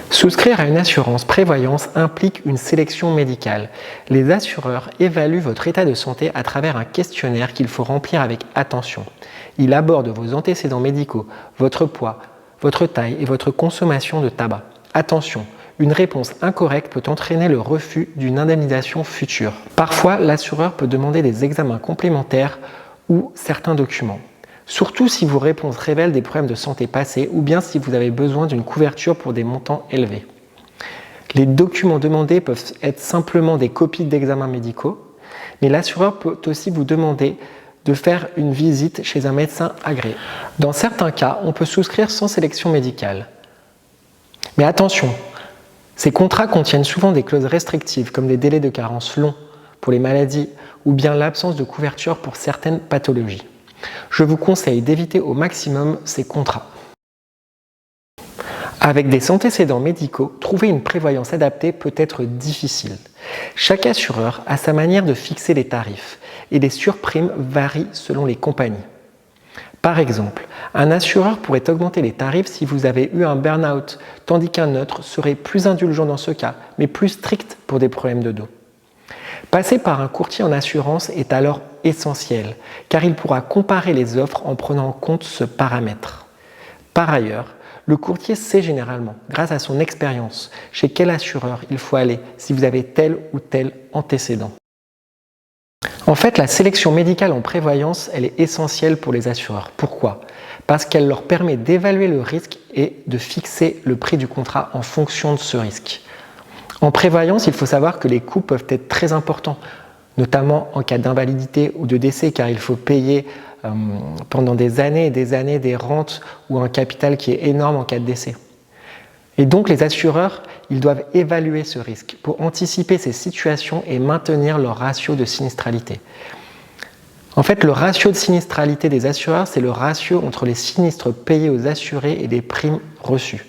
Souscrire à une assurance prévoyance implique une sélection médicale. Les assureurs évaluent votre état de santé à travers un questionnaire qu'il faut remplir avec attention. Il aborde vos antécédents médicaux, votre poids, votre taille et votre consommation de tabac. Attention, une réponse incorrecte peut entraîner le refus d'une indemnisation future. Parfois, l'assureur peut demander des examens complémentaires ou certains documents. Surtout si vos réponses révèlent des problèmes de santé passés ou bien si vous avez besoin d'une couverture pour des montants élevés. Les documents demandés peuvent être simplement des copies d'examens médicaux, mais l'assureur peut aussi vous demander de faire une visite chez un médecin agréé. Dans certains cas, on peut souscrire sans sélection médicale. Mais attention, ces contrats contiennent souvent des clauses restrictives comme des délais de carence longs pour les maladies ou bien l'absence de couverture pour certaines pathologies. Je vous conseille d'éviter au maximum ces contrats. Avec des antécédents médicaux, trouver une prévoyance adaptée peut être difficile. Chaque assureur a sa manière de fixer les tarifs et les surprimes varient selon les compagnies. Par exemple, un assureur pourrait augmenter les tarifs si vous avez eu un burn-out, tandis qu'un autre serait plus indulgent dans ce cas, mais plus strict pour des problèmes de dos. Passer par un courtier en assurance est alors essentiel, car il pourra comparer les offres en prenant en compte ce paramètre. Par ailleurs, le courtier sait généralement, grâce à son expérience, chez quel assureur il faut aller si vous avez tel ou tel antécédent. En fait, la sélection médicale en prévoyance, elle est essentielle pour les assureurs. Pourquoi? Parce qu'elle leur permet d'évaluer le risque et de fixer le prix du contrat en fonction de ce risque. En prévoyance, il faut savoir que les coûts peuvent être très importants, notamment en cas d'invalidité ou de décès, car il faut payer pendant des années et des années des rentes ou un capital qui est énorme en cas de décès. Et donc les assureurs, ils doivent évaluer ce risque pour anticiper ces situations et maintenir leur ratio de sinistralité. En fait, le ratio de sinistralité des assureurs, c'est le ratio entre les sinistres payés aux assurés et les primes reçues.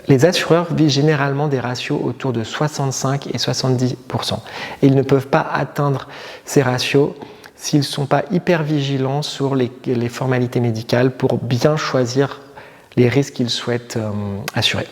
Les assureurs visent généralement des ratios autour de 65 et 70%. Et ils ne peuvent pas atteindre ces ratios s'ils ne sont pas hyper vigilants sur les formalités médicales pour bien choisir les risques qu'ils souhaitent assurer.